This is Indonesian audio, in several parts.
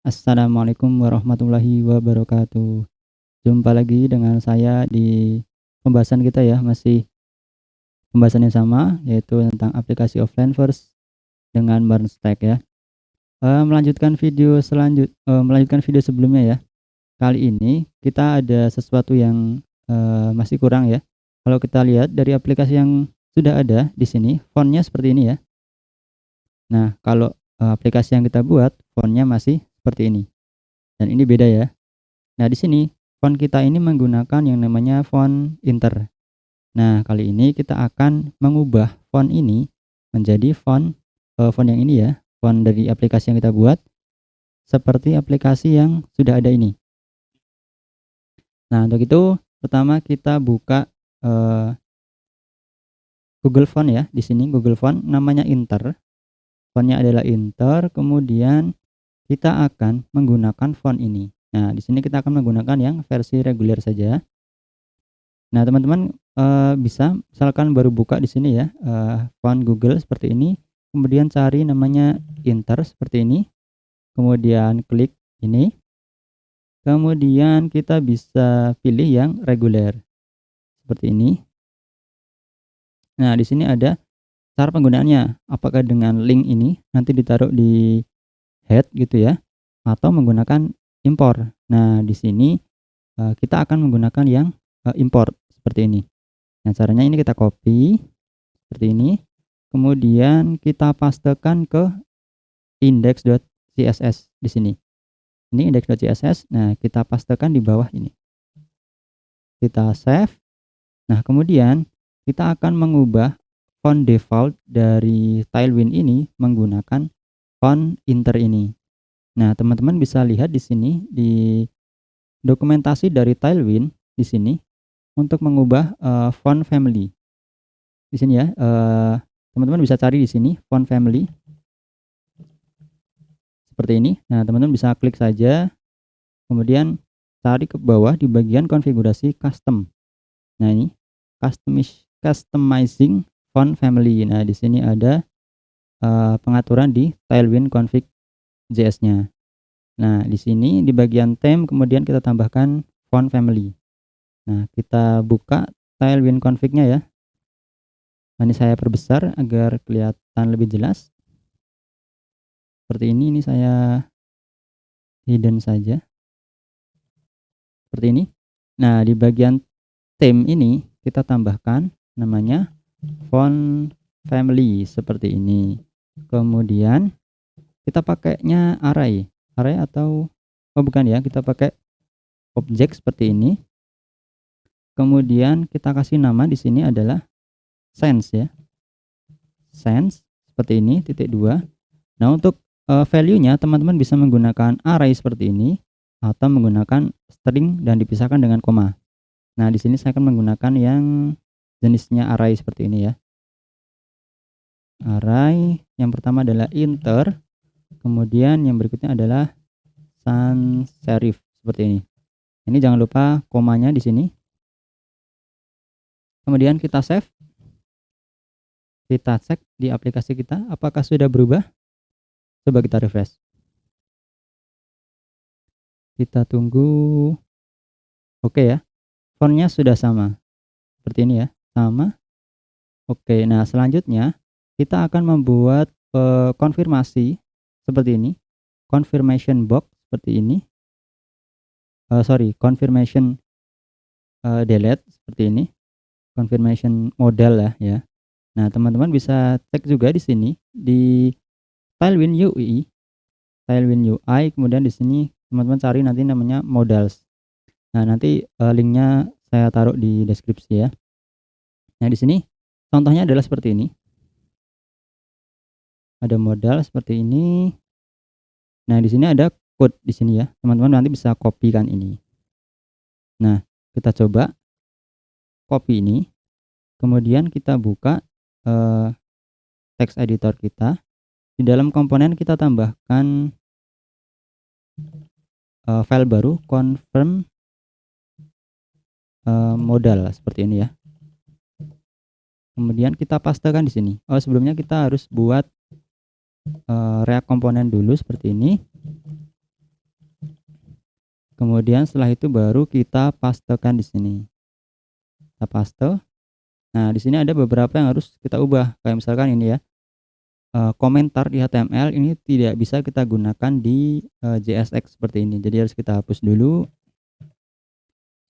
Assalamualaikum warahmatullahi wabarakatuh. Jumpa lagi dengan saya di pembahasan kita ya, masih pembahasan yang sama, yaitu tentang aplikasi offline first dengan Barnstack ya. Melanjutkan video sebelumnya ya. Kali ini kita ada sesuatu yang masih kurang ya. Kalau kita lihat dari aplikasi yang sudah ada di sini, fontnya seperti ini ya. Nah, kalau aplikasi yang kita buat, fontnya masih seperti ini. Dan ini beda ya. Nah, di sini font kita ini menggunakan yang namanya font Inter. Nah, kali ini kita akan mengubah font ini menjadi font yang ini ya, font dari aplikasi yang kita buat seperti aplikasi yang sudah ada ini. Nah, untuk itu pertama kita buka Google Font ya. Di sini Google Font namanya Inter. Fontnya adalah Inter, kemudian kita akan menggunakan font ini. Nah, di sini kita akan menggunakan yang versi reguler saja. Nah, teman-teman, bisa misalkan baru buka di sini ya, font Google seperti ini, kemudian cari namanya Inter seperti ini, kemudian klik ini, kemudian kita bisa pilih yang reguler seperti ini. Nah, di sini ada cara penggunaannya, apakah dengan link ini nanti ditaruh di head gitu ya, atau menggunakan import. Nah, di sini, kita akan menggunakan yang, import seperti ini. Nah, caranya ini kita copy seperti ini, kemudian kita pastekan ke index.css di sini. Ini index.css. Nah, kita pastekan di bawah ini. Kita save. Nah, kemudian kita akan mengubah font default dari Tailwind ini menggunakan font Inter ini. Nah, teman-teman bisa lihat di sini di dokumentasi dari Tailwind di sini untuk mengubah font family. Di sini ya, teman-teman bisa cari di sini font family seperti ini. Nah, teman-teman bisa klik saja, kemudian cari ke bawah di bagian konfigurasi custom. Nah, ini customizing font family. Nah, di sini ada pengaturan di Tailwind config JS-nya. Nah, di sini di bagian theme kemudian kita tambahkan font family. Nah, kita buka Tailwind config-nya ya. Nah, ini saya perbesar agar kelihatan lebih jelas. Seperti ini saya hidden saja. Seperti ini. Nah, di bagian theme ini kita tambahkan namanya font family seperti ini. Kemudian kita pakainya array atau bukan ya, kita pakai objek seperti ini. Kemudian kita kasih nama di sini adalah sans ya. Sans seperti ini .2. Nah, untuk value-nya teman-teman bisa menggunakan array seperti ini atau menggunakan string dan dipisahkan dengan koma. Nah, di sini saya akan menggunakan yang jenisnya array seperti ini ya. Array yang pertama adalah inter, kemudian yang berikutnya adalah sans serif seperti ini. Ini jangan lupa komanya di sini. Kemudian kita save. Kita cek di aplikasi kita apakah sudah berubah. Coba kita refresh. Kita tunggu. Oke ya. Fontnya sudah sama. Seperti ini ya. Sama. Oke, nah selanjutnya kita akan membuat konfirmasi seperti ini. Confirmation box seperti ini. Confirmation delete seperti ini. Confirmation model lah ya. Nah, teman-teman bisa cek juga di sini di Tailwind UI. Tailwind UI, kemudian di sini teman-teman cari nanti namanya modals. Nah, nanti linknya saya taruh di deskripsi ya. Nah, di sini contohnya adalah seperti ini. Ada modal seperti ini. Nah, di sini ada code di sini ya. Teman-teman nanti bisa kopikan ini. Nah, kita coba copy ini. Kemudian kita buka text editor kita. Di dalam komponen kita tambahkan file baru confirm modal seperti ini ya. Kemudian kita pastekan di sini. Sebelumnya kita harus buat React komponen dulu seperti ini. Kemudian setelah itu baru kita pastekan di sini. Kita paste. Nah, di sini ada beberapa yang harus kita ubah. Kayak misalkan ini ya, komentar di HTML ini tidak bisa kita gunakan di JSX seperti ini. Jadi harus kita hapus dulu.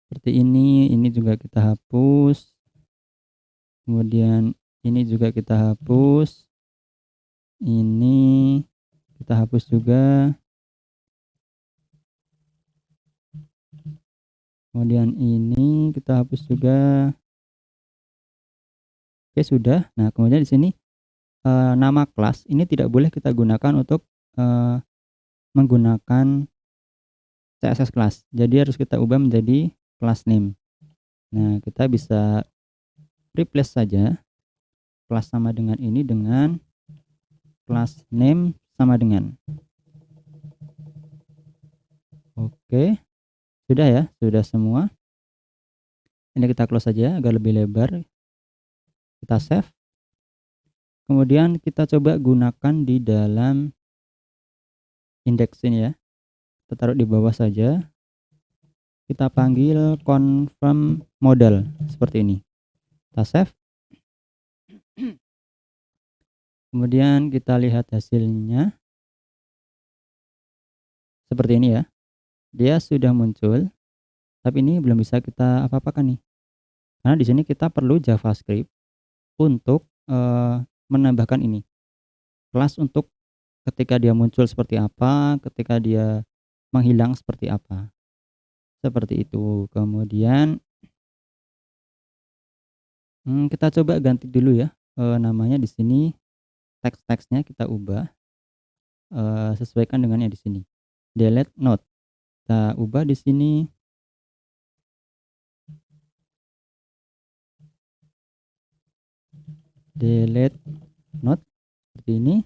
Seperti ini juga kita hapus. Kemudian ini juga kita hapus. Ini kita hapus juga. Kemudian ini kita hapus juga. Oke, sudah. Nah, kemudian di sini nama kelas ini tidak boleh kita gunakan untuk menggunakan CSS class. Jadi harus kita ubah menjadi class name. Nah, kita bisa replace saja kelas sama dengan ini dengan class name sama dengan. Oke. Sudah ya, sudah semua. Ini kita close saja agar lebih lebar. Kita save. Kemudian kita coba gunakan di dalam index ini ya. Kita taruh di bawah saja. Kita panggil confirm model seperti ini. Kita save. Kemudian kita lihat hasilnya. Seperti ini ya. Dia sudah muncul. Tapi ini belum bisa kita apa-apakan nih. Karena di sini kita perlu JavaScript untuk menambahkan ini. Kelas untuk ketika dia muncul seperti apa, ketika dia menghilang seperti apa. Seperti itu. Kemudian kita coba ganti dulu ya, namanya di sini teks-teksnya kita ubah, sesuaikan dengan yang di sini. Delete node. Kita ubah di sini. Delete node seperti ini.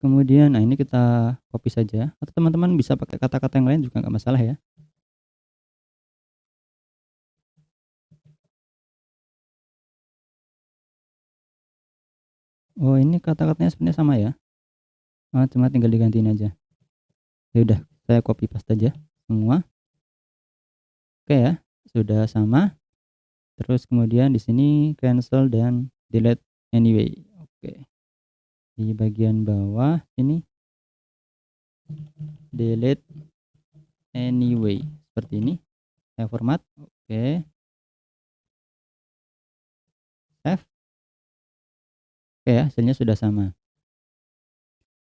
Kemudian, nah ini kita copy saja, atau teman-teman bisa pakai kata-kata yang lain juga nggak masalah ya. Oh, ini kata-katanya sebenarnya sama ya. Cuma tinggal digantiin aja. Ya udah, saya copy paste aja semua. Oke ya, sudah sama. Terus kemudian di sini cancel dan delete anyway. Oke. Di bagian bawah ini delete anyway seperti ini. Saya format. Oke. Save. Oke ya, hasilnya sudah sama.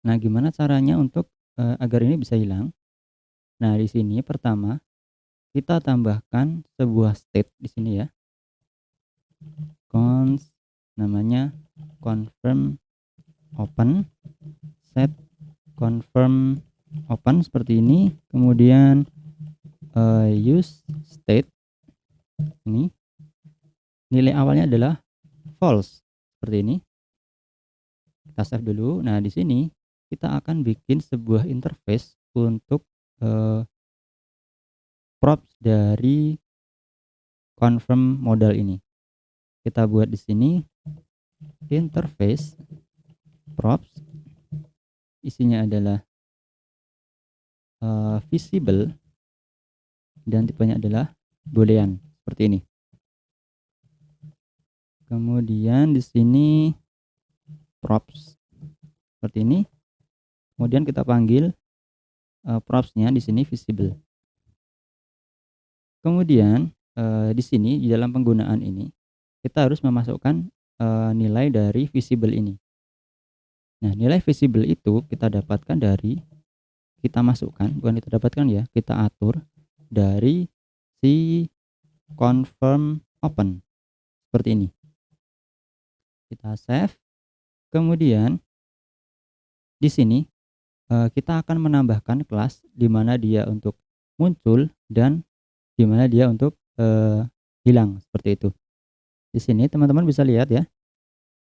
Nah, gimana caranya untuk agar ini bisa hilang? Nah, di sini pertama kita tambahkan sebuah state di sini ya. Namanya confirm open, set confirm open seperti ini. Kemudian use state ini nilai awalnya adalah false seperti ini. Kita save dulu. Nah, di sini kita akan bikin sebuah interface untuk props dari confirm model ini. Kita buat di sini interface props, isinya adalah visible dan tipenya adalah boolean seperti ini. Kemudian di sini props seperti ini. Kemudian kita panggil propsnya di sini visible. Kemudian di sini di dalam penggunaan ini kita harus memasukkan nilai dari visible ini. Nah, nilai visible itu kita dapatkan dari, kita masukkan, bukan kita dapatkan ya, kita atur dari si confirm open seperti ini. Kita save. Kemudian di sini kita akan menambahkan kelas di mana dia untuk muncul dan di mana dia untuk hilang seperti itu. Di sini teman-teman bisa lihat ya.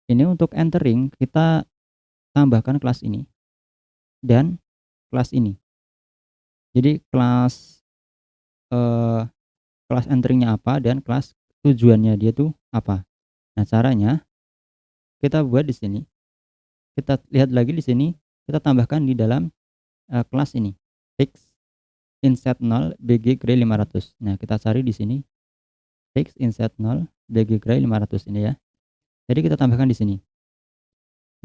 Ini untuk entering kita tambahkan kelas ini dan kelas ini. Jadi kelas enteringnya apa dan kelas tujuannya dia tuh apa. Nah, caranya kita buat di sini. Kita lihat lagi di sini, kita tambahkan di dalam kelas ini fix inset 0 BG Gray 500. Nah, kita cari di sini fix inset 0 BG Gray 500 ini ya. Jadi kita tambahkan di sini.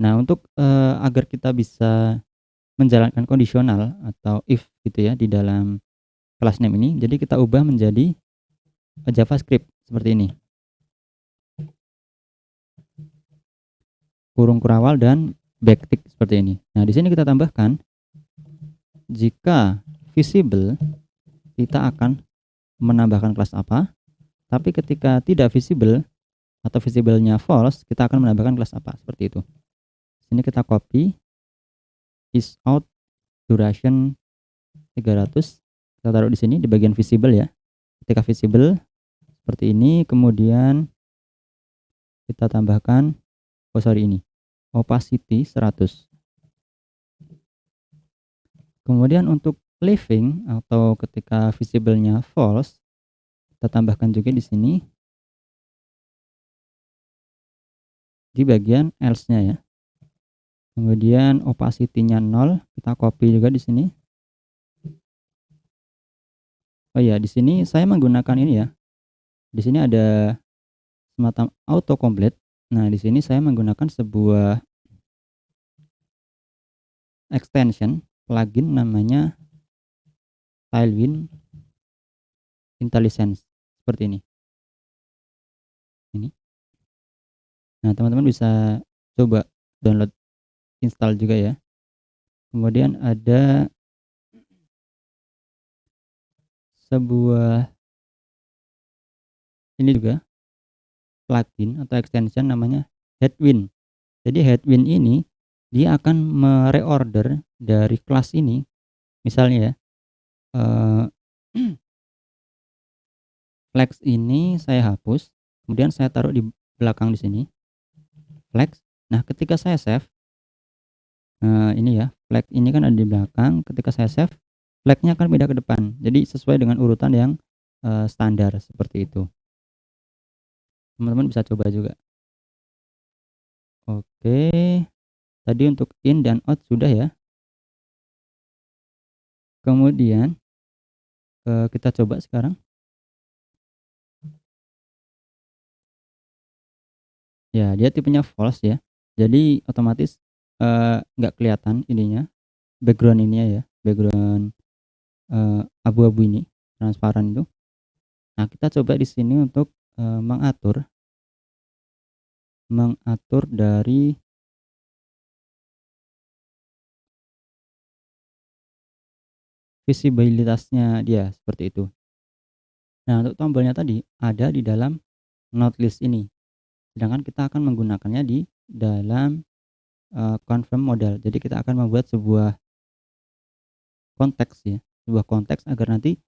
Nah, untuk agar kita bisa menjalankan kondisional atau if gitu ya di dalam class name ini, jadi kita ubah menjadi JavaScript seperti ini. Kurung kurawal dan backtick seperti ini. Nah, di sini kita tambahkan jika visible kita akan menambahkan kelas apa, tapi ketika tidak visible atau visible-nya false, kita akan menambahkan kelas apa, seperti itu. Sini kita copy is out duration 300, kita taruh di sini di bagian visible ya. Ketika visible seperti ini, kemudian kita tambahkan ini opacity 100. Kemudian untuk leaving atau ketika visible-nya false, kita tambahkan juga di sini di bagian else-nya ya. Kemudian opacity-nya 0, kita copy juga di sini. Oh iya, di sini saya menggunakan ini ya. Di sini ada semacam autocomplete. Nah, di sini saya menggunakan sebuah extension plugin namanya Tailwind Intelligence seperti ini. Nah, teman-teman bisa coba download, install juga ya. Kemudian ada sebuah ini juga plugin atau extension namanya Headwind. Jadi Headwind ini dia akan mereorder dari kelas ini, misalnya ya, flex ini saya hapus, kemudian saya taruh di belakang di sini, flex. Nah, ketika saya save, ini ya, flag ini kan ada di belakang. Ketika saya save, flagnya akan pindah ke depan. Jadi sesuai dengan urutan yang standar seperti itu. Teman-teman bisa coba juga. Oke, tadi untuk in dan out sudah ya. Kemudian kita coba sekarang. Ya, dia tipenya false ya. Jadi otomatis nggak kelihatan ininya, background ininya ya, background abu-abu ini, transparan itu. Nah, kita coba di sini untuk mengatur dari visibilitasnya dia, seperti itu. Nah, untuk tombolnya tadi ada di dalam node list ini, sedangkan kita akan menggunakannya di dalam confirm modal. Jadi kita akan membuat sebuah konteks ya, sebuah konteks agar nanti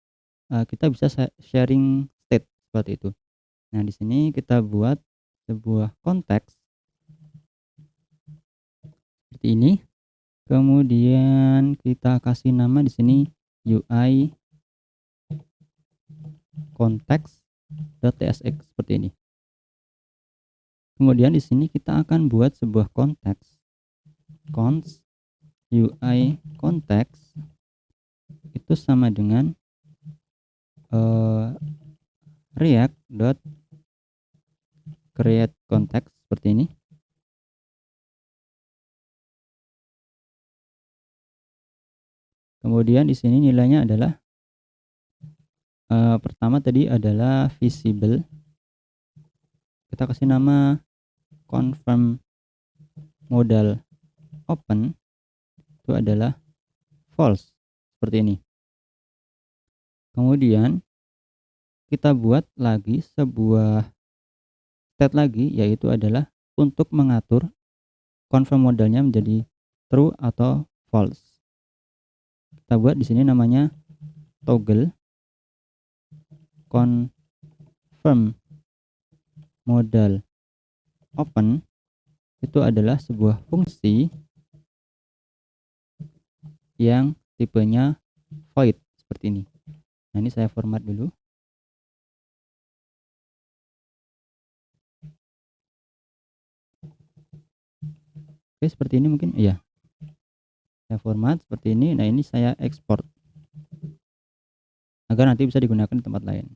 kita bisa sharing state seperti itu. Nah, di sini kita buat sebuah konteks seperti ini. Kemudian kita kasih nama di sini UI context.tsx seperti ini. Kemudian di sini kita akan buat sebuah konteks const UI context itu sama dengan react.create context seperti ini. Kemudian di sini nilainya adalah pertama tadi adalah visible. Kita kasih nama confirm modal open, itu adalah false seperti ini. Kemudian kita buat lagi sebuah state lagi, yaitu adalah untuk mengatur confirm modalnya menjadi true atau false. Kita buat di sini namanya toggle confirm modal open, itu adalah sebuah fungsi yang tipenya void seperti ini. Nah, ini saya format dulu. Oke, seperti ini mungkin. Iya. Saya format seperti ini. Nah, ini saya ekspor. agar nanti bisa digunakan di tempat lain.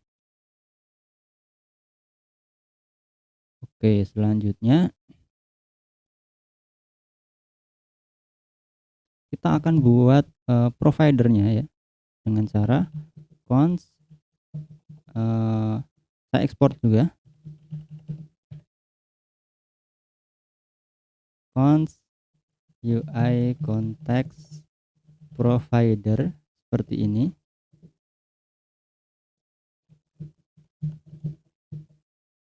Oke, selanjutnya kita akan buat providernya ya dengan cara const saya ekspor juga const UI context provider seperti ini.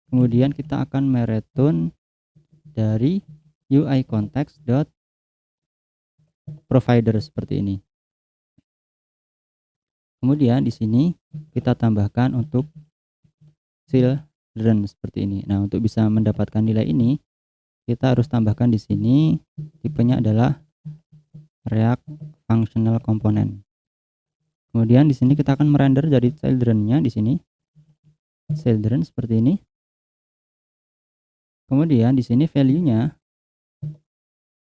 Kemudian kita akan mereturn dari UI context dot provider seperti ini. Kemudian di sini kita tambahkan untuk children seperti ini. Nah, untuk bisa mendapatkan nilai ini, kita harus tambahkan di sini tipenya adalah React Functional Component. Kemudian di sini kita akan merender dari children-nya di sini. Children seperti ini. Kemudian di sini value-nya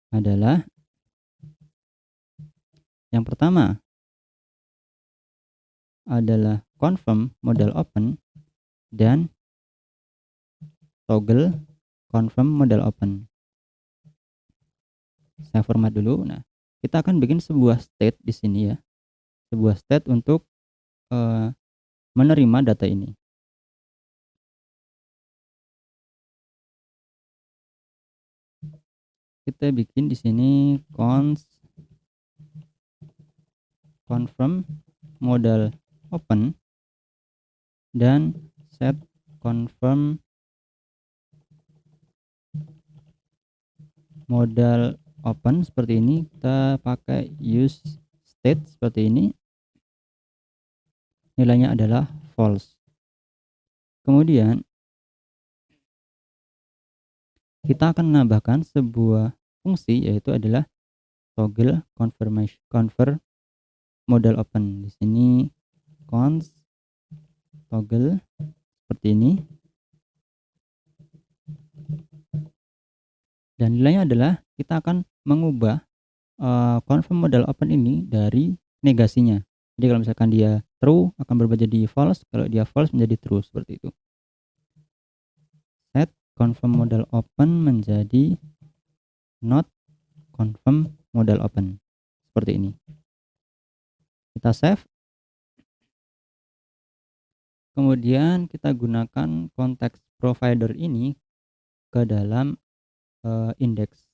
adalah yang pertama adalah confirm model open dan toggle confirm model open. Saya format dulu. Nah, kita akan bikin sebuah state di sini ya. Sebuah state untuk menerima data ini. Kita bikin di sini const confirm model open dan set confirm model open seperti ini. Kita pakai use state seperti ini. Nilainya adalah false. Kemudian kita akan menambahkan sebuah fungsi yaitu adalah toggle confirmation convert model open. Di sini const toggle seperti ini. Dan nilainya adalah kita akan mengubah confirm model open ini dari negasinya. Jadi kalau misalkan dia true akan berubah jadi false, kalau dia false menjadi true seperti itu. Set confirm model open menjadi not confirm model open seperti ini. Kita save. Kemudian kita gunakan konteks provider ini ke dalam index.tsx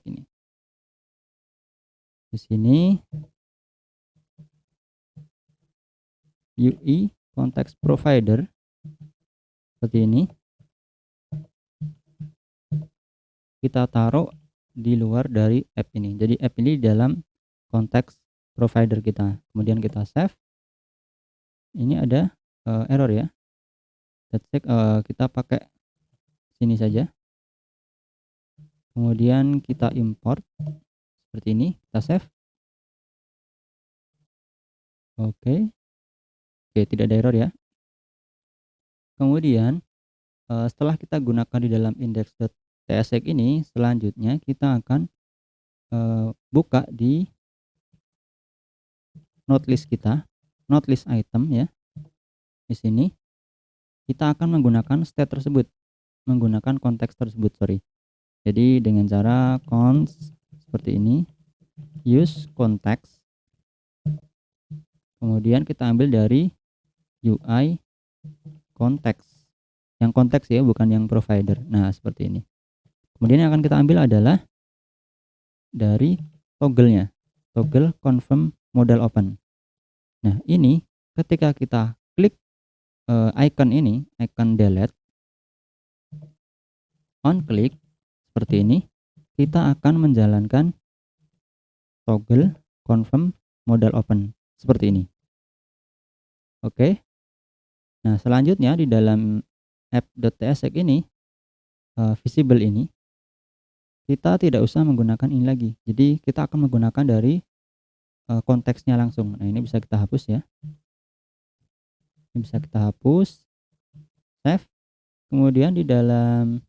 ini. Di sini UI context provider seperti ini kita taruh di luar dari app ini. Jadi app ini di dalam konteks provider kita. Kemudian kita save. Ini ada error ya. Kita pakai sini saja. Kemudian kita import seperti ini, kita save. Oke, tidak ada error ya. Kemudian setelah kita gunakan di dalam index.tsx ini, selanjutnya kita akan buka di node list kita, node list item ya. Di sini kita akan menggunakan state tersebut, menggunakan konteks tersebut, sorry. Jadi dengan cara const seperti ini, use context, kemudian kita ambil dari UI context, yang konteks ya, bukan yang provider. Nah seperti ini. Kemudian yang akan kita ambil adalah dari toggle-nya, toggle confirm model open. Nah ini ketika kita klik icon ini, icon delete, on klik seperti ini, kita akan menjalankan toggle confirm model open seperti ini. Oke. Nah selanjutnya di dalam app.tsx ini visible ini kita tidak usah menggunakan ini lagi. Jadi kita akan menggunakan dari konteksnya langsung. Nah ini bisa kita hapus ya. Ini bisa kita hapus, save. Kemudian di dalam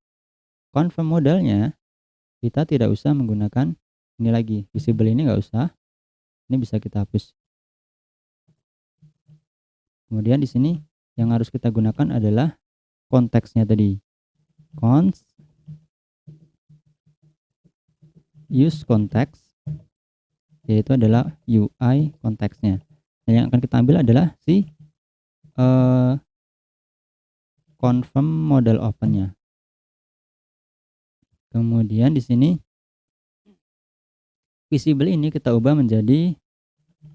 confirm modelnya kita tidak usah menggunakan ini lagi, visible ini nggak usah. Ini bisa kita hapus. Kemudian di sini yang harus kita gunakan adalah konteksnya tadi. Const use context, yaitu adalah UI konteksnya. Dan yang akan kita ambil adalah si confirm model opennya. Kemudian di sini visible ini kita ubah menjadi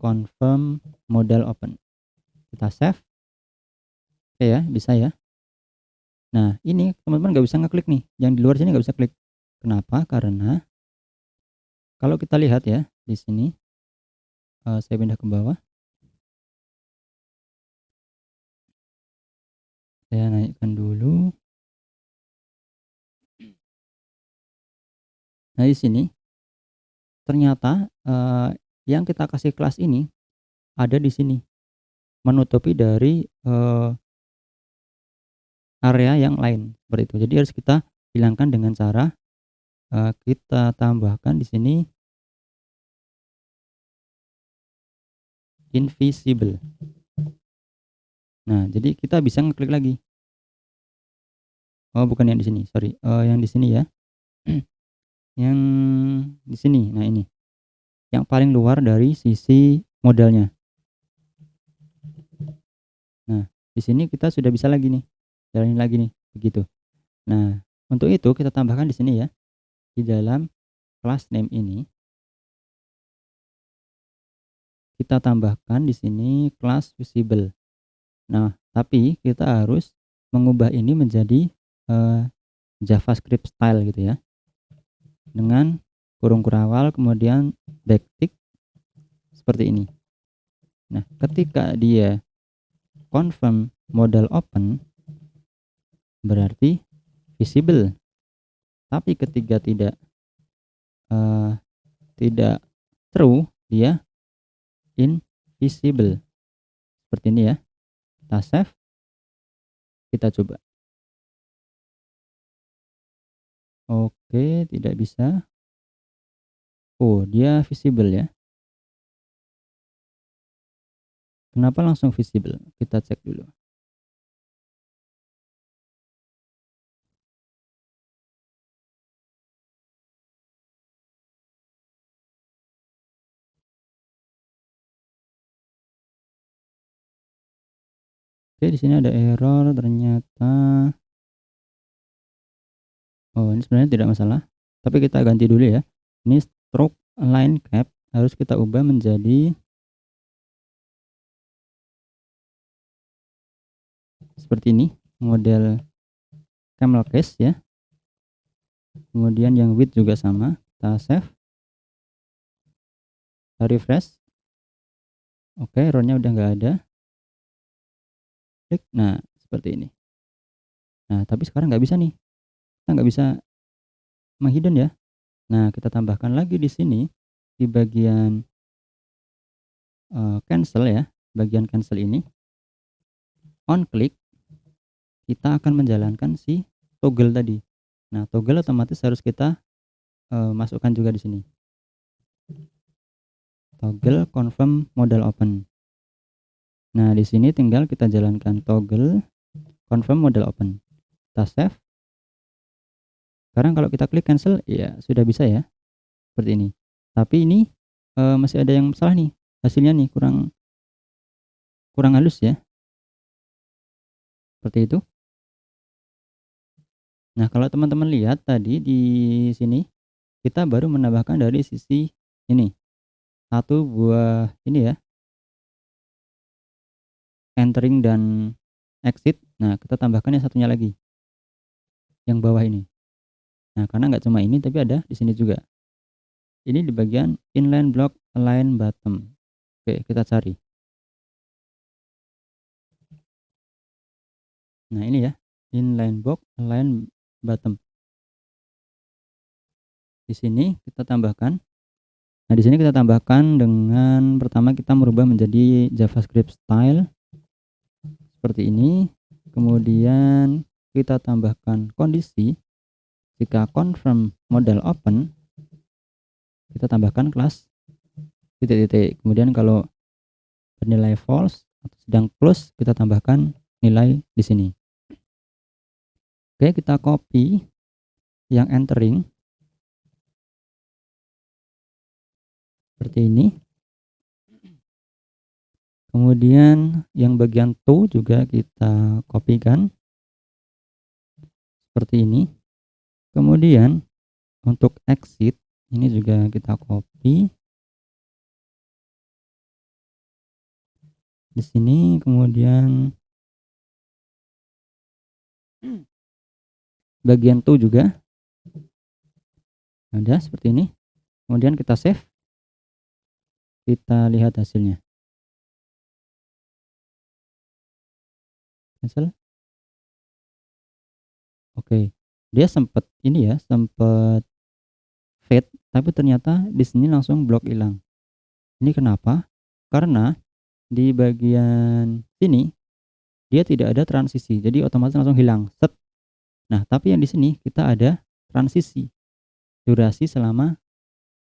confirm model open. Kita save. Oke ya, bisa ya. Nah, ini teman-teman nggak bisa ngeklik nih. Yang di luar sini nggak bisa klik. Kenapa? Karena kalau kita lihat ya di sini, saya pindah ke bawah. Saya naikkan dulu. Nah, di sini ternyata yang kita kasih kelas ini ada di sini, menutupi dari area yang lain seperti itu. Jadi harus kita hilangkan dengan cara kita tambahkan di sini invisible. Nah, jadi kita bisa ngeklik lagi. Oh, bukan yang di sini, sorry. Yang di sini ya. Yang di sini. Nah, ini. Yang paling luar dari sisi modelnya. Nah, di sini kita sudah bisa lagi nih. Jalanin lagi nih, begitu. Nah, untuk itu kita tambahkan di sini ya. Di dalam class name ini kita tambahkan di sini class visible. Nah, tapi kita harus mengubah ini menjadi JavaScript style gitu ya. Dengan kurung kurawal kemudian backtick seperti ini. Nah, ketika dia confirm model open berarti visible. Tapi ketika tidak true, dia invisible. Seperti ini ya. Kita save. Kita coba. Oke, tidak bisa. Oh, dia visible ya. Kenapa langsung visible? Kita cek dulu. Oke, di sini ada error ternyata. Oh, ini sebenarnya tidak masalah. Tapi kita ganti dulu ya. Ini stroke line cap harus kita ubah menjadi seperti ini, model camel case ya. Kemudian yang width juga sama. Kita save. Kita refresh. Oke, errornya udah nggak ada. Klik. Nah, seperti ini. Nah, tapi sekarang nggak bisa nih. Kita nggak bisa menghidden ya. Nah, kita tambahkan lagi di sini di bagian cancel ya. Bagian cancel ini on click kita akan menjalankan si toggle tadi. Nah, toggle otomatis harus kita masukkan juga di sini. Toggle confirm model open. Nah, di sini tinggal kita jalankan toggle confirm model open. Kita save. Sekarang kalau kita klik cancel, ya sudah bisa ya. Seperti ini. Tapi ini masih ada yang salah nih. Hasilnya nih kurang halus ya. Seperti itu. Nah, kalau teman-teman lihat tadi di sini kita baru menambahkan dari sisi ini. Satu buah ini ya. Entering dan exit. Nah, kita tambahkan yang satunya lagi. Yang bawah ini. Nah, karena nggak cuma ini tapi ada di sini juga. Ini di bagian inline block align bottom. Oke, kita cari. Nah, ini ya, inline block align bottom. Di sini kita tambahkan. Nah, di sini kita tambahkan dengan pertama kita merubah menjadi JavaScript style seperti ini. Kemudian kita tambahkan kondisi jika confirm model open, kita tambahkan kelas titik-titik. Kemudian kalau bernilai false atau sedang close, kita tambahkan nilai di sini. Oke, kita copy yang entering seperti ini. Kemudian yang bagian to juga kita kopikan seperti ini. Kemudian untuk exit ini juga kita copy di sini. Kemudian bagian to juga ada seperti ini. Kemudian kita save, kita lihat hasilnya. Cancel. Oke, dia sempat ini ya, sempat fade, tapi ternyata di sini langsung blok hilang. Ini kenapa? Karena di bagian sini dia tidak ada transisi, jadi otomatis langsung hilang. Set. Nah, tapi yang di sini kita ada transisi durasi selama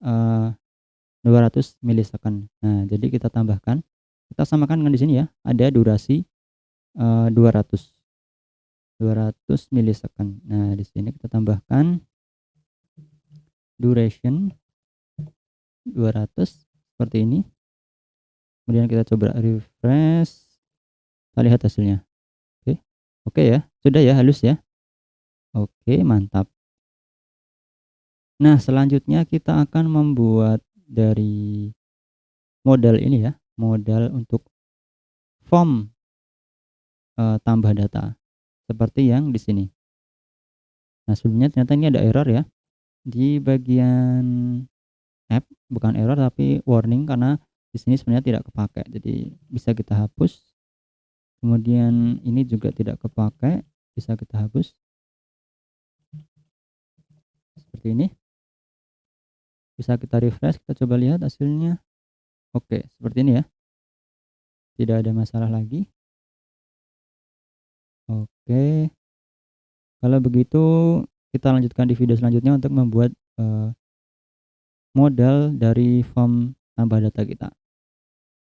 200 milisecond. Nah, jadi kita tambahkan, kita samakan dengan di sini ya, ada durasi 200 milisecond. Nah, di sini kita tambahkan duration 200 seperti ini. Kemudian kita coba refresh, kita lihat hasilnya. Oke. Oke ya, sudah ya, halus ya. Oke, mantap. Nah, selanjutnya kita akan membuat dari modal ini ya, modal untuk form tambah data seperti yang di sini. Nah, sebelumnya ternyata ini ada error ya di bagian app, bukan error tapi warning karena di sini sebenarnya tidak kepakai. Jadi bisa kita hapus. Kemudian ini juga tidak kepakai, bisa kita hapus. Seperti ini. Bisa kita refresh, kita coba lihat hasilnya. Oke, seperti ini ya. Tidak ada masalah lagi. Oke. Kalau begitu kita lanjutkan di video selanjutnya untuk membuat modal dari form tambah data kita.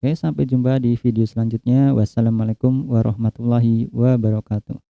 Oke, sampai jumpa di video selanjutnya. Wassalamualaikum warahmatullahi wabarakatuh.